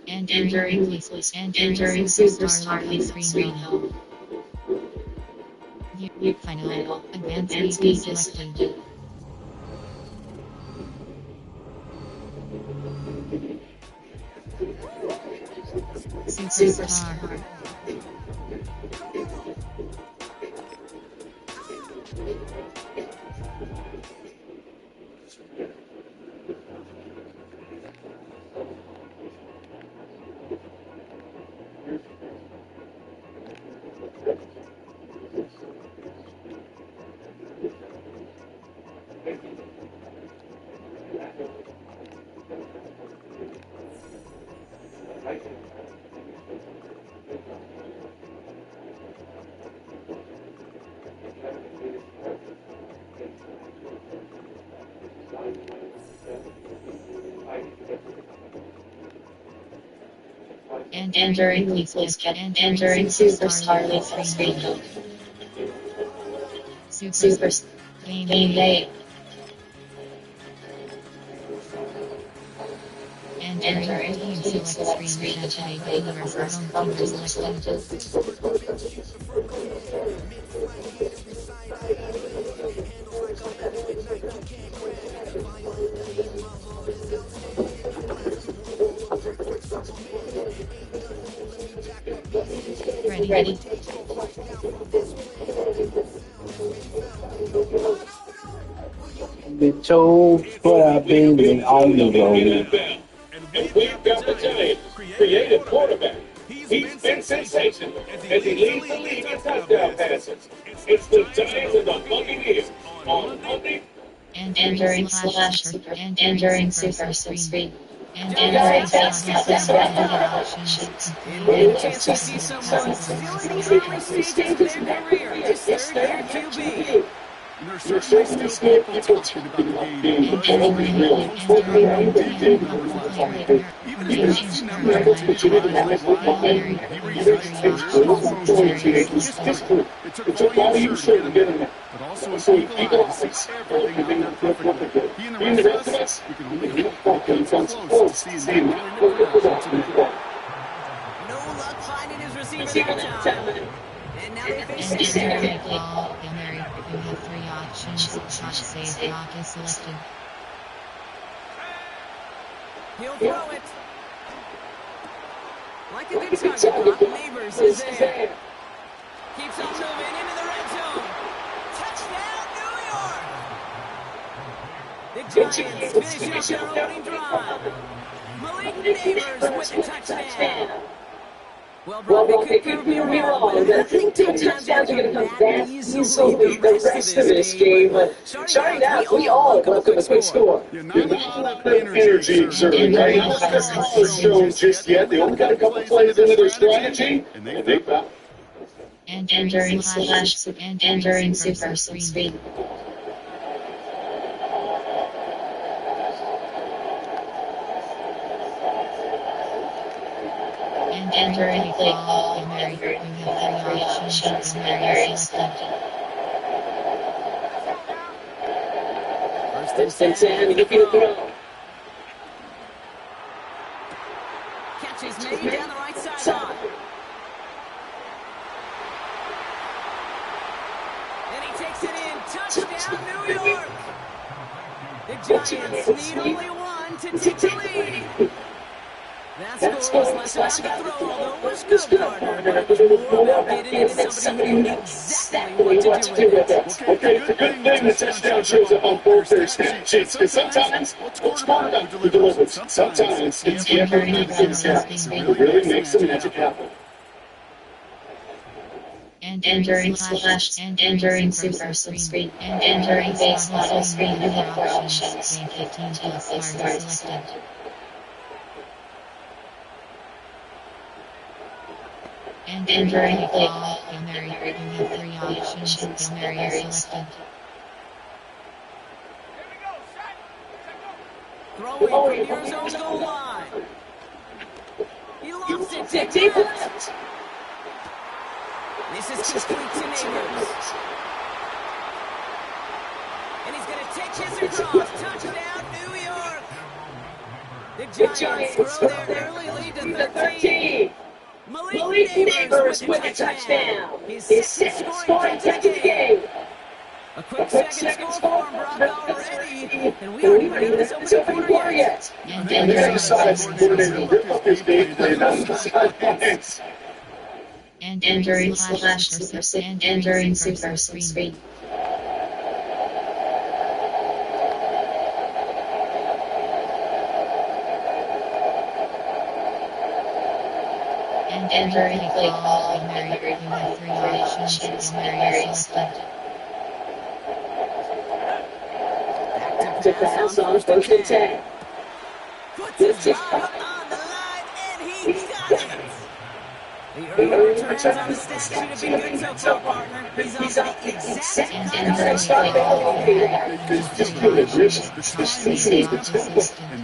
And during weekly and during Superstar League 3. You final advance league selected. Superstar. And entering please get entering superstar league speed. Super game day. And entering team select screen chat play universe from team selected. Ready. Been told what I've been on the road. And we've got the giant creative quarterback. He's been sensational as he leads the league in touchdown passes. It's the Giants and the Buccaneers on Monday. And entering slash super and entering super speed. And entering that's what I thought. And chance to see someone still in the early stages of their career, this third-year QB. There's certainly still people talking about the game. Even his passing numbers continue to rise lately. He reunites his career with history. It took volume to get him, but also an eagle eye to see everything out there perfectly. He and the rest of us, we can only hope that he comes close to seeing him in the production today. No luck finding his receiver that time. And now they face the and ball. You have three options. Shot save block is selected. He'll throw it. Like a good target block, Neighbors is there. Keeps on moving into the red zone. Touchdown, New York! The Giants finish off their opening drive. Malik Neighbors with a touchdown. Well, Brock, they could prove me wrong, but I think touchdowns are going to come that easily the rest of this game. But starting out, we all welcome a quick score. Yeah, not a lot of Energy, certainly. Right? Not a lot of calls shown just yet. They only got a couple plays into their strategy, and they found. And entering slash and entering super speed. And entering play call. You have three options. Mary selected. First and 10, looking to throw. Catch is made down the right sideline. And he takes it in. Touchdown, New York! The Giants need only one to take the lead. That score was less about the throw, although it was good, partner, but it was more about getting into somebody who knew exactly what to do with it. Okay, it's a good thing the touchdown shows up on both their stat sheets, because sometimes it's quarterback who delivers. Sometimes it's the effort of the guys who really makes the magic happen. And entering slash and entering super speed and entering base level speed. You have four options. 15 plus cards selected. And entering play call. You have three options. Mary selected. Throwing from near his own goal line. He lost it to deep left. This is complete to Neighbors. And he's going to take his across. Touchdown, New York. The Giants grow their early lead to 13. Malik Neighbors with a touchdown. His sixth scoring touch of the game. A quick second score for him, Brock, already. And we aren't even in this opening quarter yet. And the other side is coordinated to rip up this game plan on the sidelines. And entering slash super and entering super speed. And entering play call. You have three options. Mary selected. Back to pass on first and 10. Puts his ball on the line, and he got it. The early returns on the stat sheet have been good so far, partner. He's on the exact entering play call. Just feel the risk, the speed, the tempo,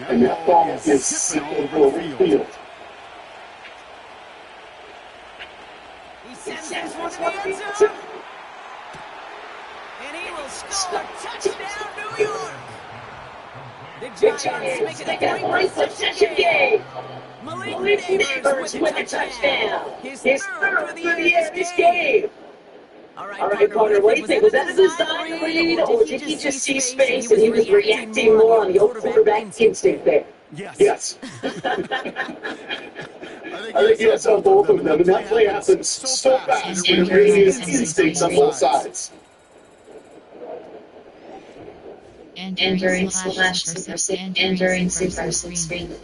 and that ball is zipping all over the field. Touchdown, New York! The Giants make it a three-possession game. Malik Neighbors with a touchdown. His third for the year in this game. All right, partner, what do you think? Was that a design read, or did he just see space and he was reacting more on the old quarterback instinct there? Yes. I think he has on both of them, and that play happens so fast. It really is instincts on both sides. Entering slash entering super screen.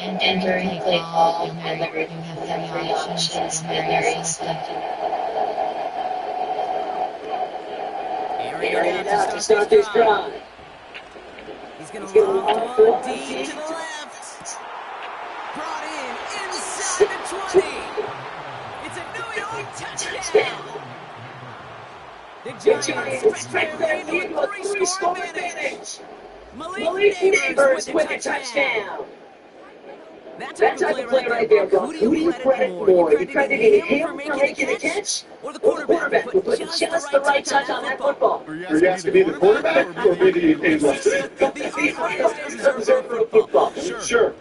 And entering play call, you have three options. Mary selected. Airing it out to start this drive. He's going to lob the ball deep to the left. Brought in inside the 20. It's a New York touchdown. The Giants stretch their lead to a three-score advantage. Malik Neighbors with a touchdown. That type of play right there, bro. Who do you credit more? You crediting him for making a catch, or the quarterback for putting just the right touch on that football? Are you asking me the quarterback, or maybe the The umpires deserve for a football. Sure.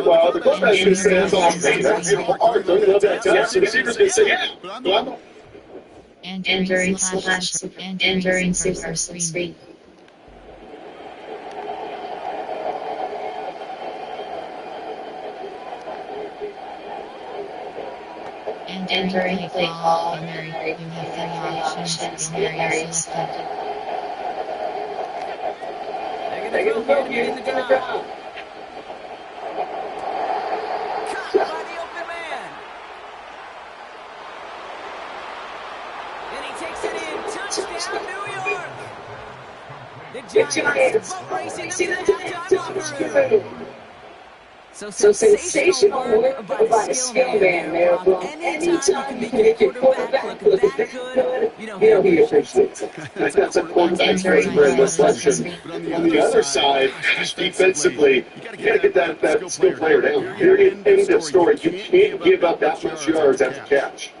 Well, the quarterback's going to say that's all I'm saying. That's hard. They're going to that touch. The receiver's going to say, yeah, but I'm not. And entering slash and entering super screen. And entering play call, Mary, you have three options. Mary selected. They're going to go here in the ground. Caught by the open man. And he takes it in. Touchdown, New York. The Giants racing them to the halftime locker room. So sensational work by the skill man there, bro. Anytime you can make your quarterback look that good, you know he appreciates it. That's a quarterback's very much selection. But on the other side, defensively, you got to get that skill player down. Period. End of story. You can't give up that much yards after catch.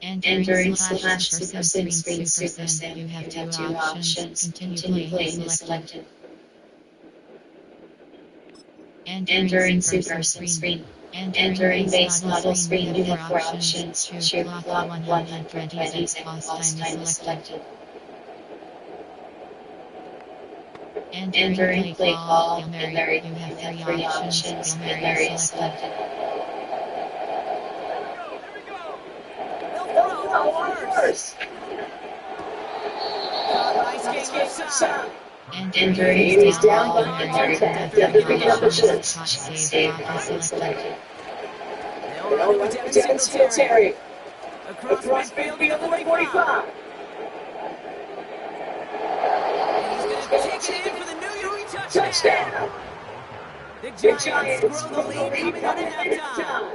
And entering slash super screen, you have two options. Continue playing selected. And entering super screen. And entering base model screen, you have four options. Choose clock 126 pause time selected. And entering play call, Mary, you have three options. Mary selected. First. Nice game left side. And entering down by contact. After picking up the chips. Save selected. They'll run it with Devin Singletary. Across midfield to the 45. And he's going to take it in for the New York touchdown. The Giants grow the lead coming out at halftime.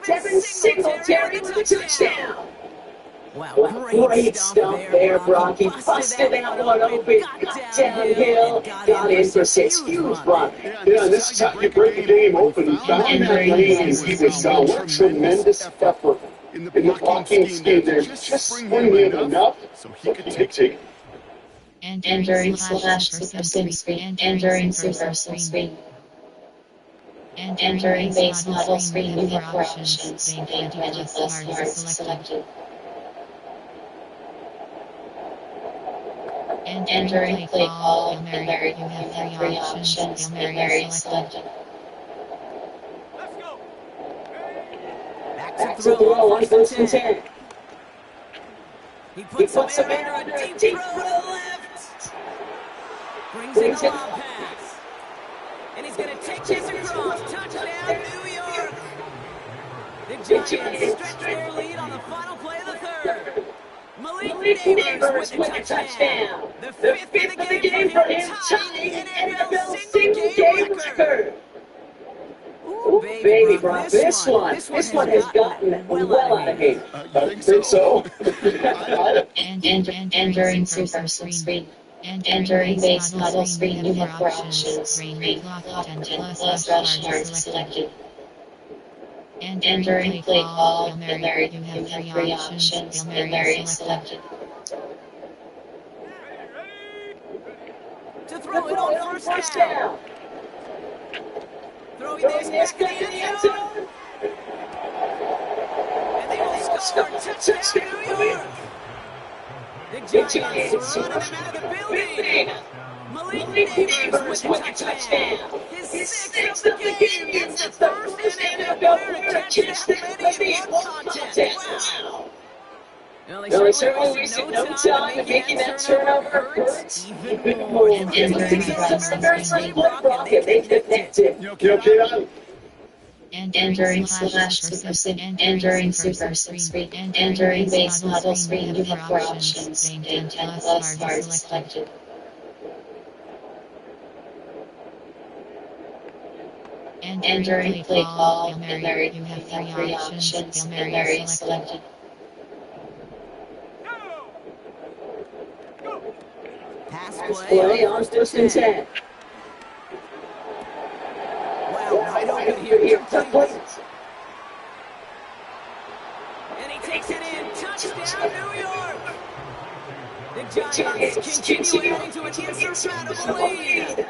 Devin Singletary with a touchdown. Wow, great stump there, Brock. He busted that one open, got downhill, got in for 6. Huge run. Yeah, this is how you break the game open. Found that lane, and he was down. What tremendous effort in the blocking scheme there. Just bring him enough so he could take it. And entering slash super screen. And entering super screen. And entering base model screen, you have four options. Main 20 plus yards selected. And entering play call, Mary, you have three options. Mary selected. Let's go. Back to throw on 1st and 10. He puts a man under a deep throw to the left. Brings in a long pass. And he's going to take this across. Touchdown, New York. The Giants stretch their lead on the final play of the third. Malik Neighbors with a touchdown. The fifth of the game for him, tying the NFL single-game record. Ooh, baby, Brock, this one has gotten well out of hand. I think so. And entering super screen. Entering base model screen, you have 4 options. Rain, clock, 10 plus, rush hard selected. Entering play call, Hail Mary, you have 3 options. Hail Mary selected. To throw it on first down. Throwing this back in the end zone. And they will score. Touchdown, New York. The Giants running them out of the building. Malik Neighbors with a touchdown. His 6th of the game. That's the first NFL player to catch that many in one contest. Wow. Well, they certainly wasted no time in making that turnover hurt even more. And entering very Brock, and they connected. You okay, Don? Entering slash super screen, entering super screen, entering base model screen, you have 4 options. Rain 10 plus hard selected. Entering play call, Hail Mary, you have 3 options. Hail Mary selected. Pass play on first and 10. Wow, wide open here. Complete. And he takes it in. Touchdown, New York. The Giants continue adding to an insurmountable lead.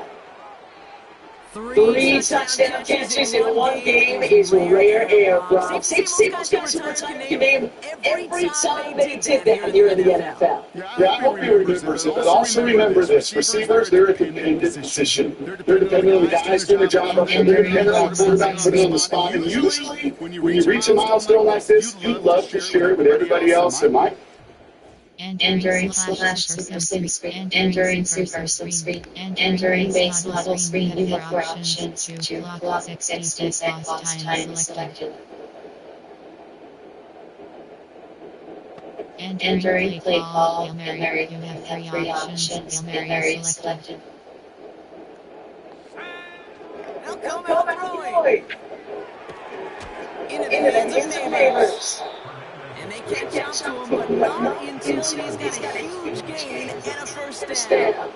3 touchdown catches in one game is rare air, Brock. Sable's got some return you can name every time they did that here in the NFL. Yeah, I hope he remembers it, but also remember this. Receivers, they're a dependent position. They're dependent on the guys doing the job up there. They're dependent on the quarterback putting on the spot. And usually, when you reach a milestone like this, you love to share it with everybody else. And Mike? Entering slash super screen, entering super screen, entering base model screen, you have 4 options. To clock 60 seconds time selected. Entering play call, Hail Mary, you have 3 options. Hail Mary selected. Now come out throwing. Into the hands of Neighbors. And they can't jump to him, but not until he's got a huge gain and a first down.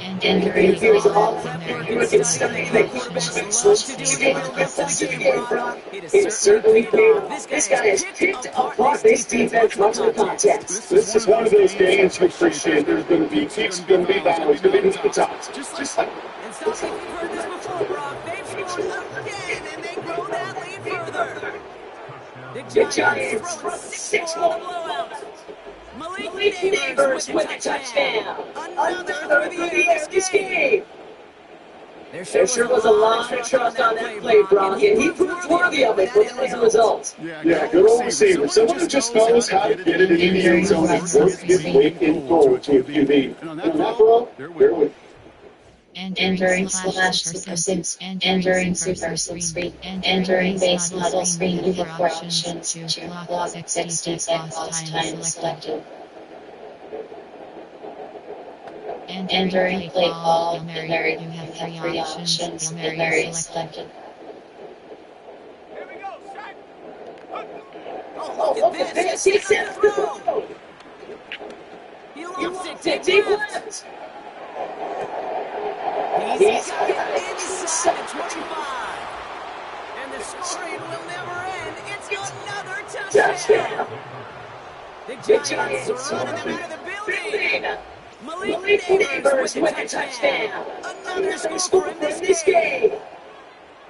Entering Here's the all ball, prep Hail work Mary, and you studying have that 3 quarterbacks options. love to do in the build-up to the game, Brock. It has certainly paid off. This guy has picked apart this defense much of the contest. This is one of those games you appreciate. There's going to be peaks, going to be valleys, going to be mountaintops. Just like And stop if you've heard this before, Brock. They've scored again, and they grow that lead further. The Giants throwing 6 more on the blowout. Malik Neighbors with a touchdown. Another through the air this game. There sure was a lot of trust on that play, Brock, and he proved worthy of it as a result. Yeah, good old receiver. Someone who just knows how to get it in the end zone and work his weight in goal to a QB. And on that throw, they're with. Entering slash super screen, entering super screen, entering base model screen, you have 4 options. To clock 60 seconds time selected. Entering play call, Hail Mary, you have 3 options. Hail Mary selected. Oh, look at this. He's set to throw. He looks it deep left. He's got it inside the 25. And the scoring will never end. It's another touchdown. The Giants running them out of the building. Malik Neighbors with a touchdown. Another score for him this game.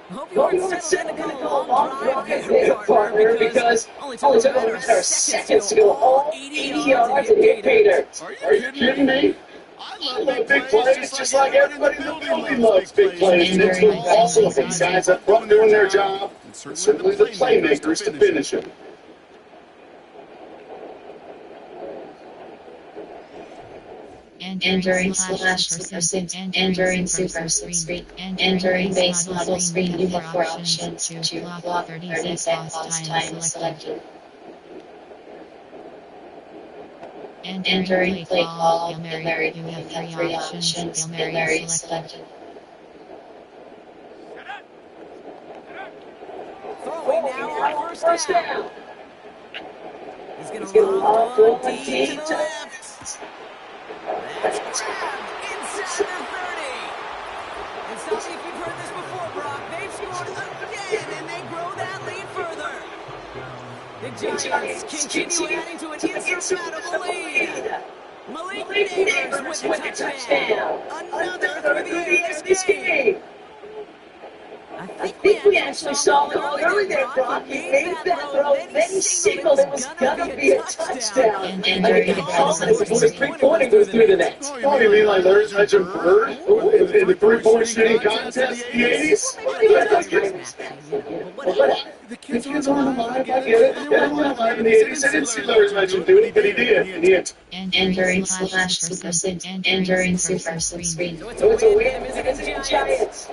Hope you weren't settled in to go a long drive there, partner, because only took a matter of seconds to go all 80 yards and hit pay dirt. Are you kidding me? I love big plays just like everybody in the building loves big plays. And it's also the guys up front doing their job, and certainly the playmakers to finish it. Entering slash super screen, entering super screen, entering base model screen, you have 4 options. To clock 30 seconds time selected. Entering play call, Hail Mary, you have 3 options. Hail Mary selected. Throwing now on first down. He's going to lob one deep to the left. That's grabbed inside their 30. And stop me if you've heard this before, Brock. They've scored again, and they grow that lead further. The Giants continue adding to an insurmountable lead. Malik Neighbors with the touchdown. Another through the air this game. I think we actually saw him early there, Brock. He made that throw, and then he signaled it was gonna be a touchdown. And I during think he called it the when his three-pointer goes through the net. Oh, you mean like Larry Legend Bird in the three-point shooting contest in the 80s? Well, maybe like the Giants match, but whatever. The kids aren't alive, I get it. They weren't alive in the 80s. I didn't see Larry Legend do it, but he did. and during slash super and during super screen. So it's a win for the visiting Giants.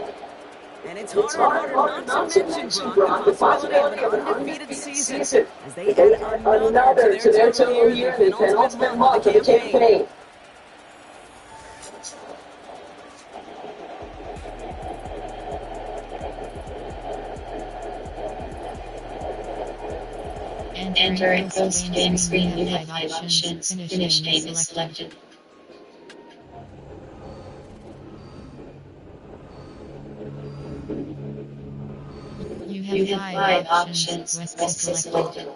And it's harder not to mention, Brock, the possibility of an undefeated season as they add another to their total year, the penultimate month of the campaign. And during those games, we have five options. Finish name is selected. You have five options. West is selected.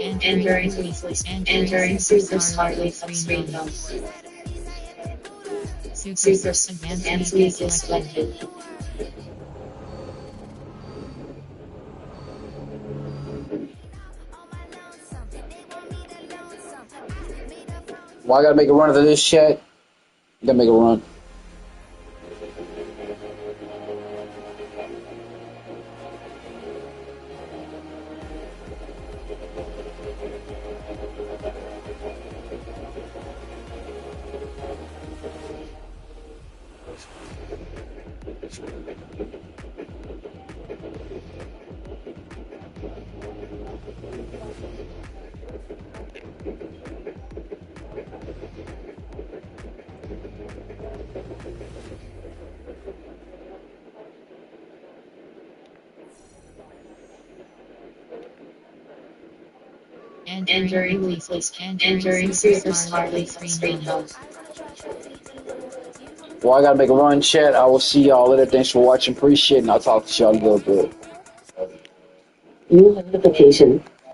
And during super hardly screen comes. Super advanced music selected. Well, I gotta make a run of this shit. Gotta make a run. And during super hardly screen comes. Well, I gotta make a run, chat. I will see y'all later. Thanks for watching. Appreciate it, and I'll talk to y'all a little bit. New notification.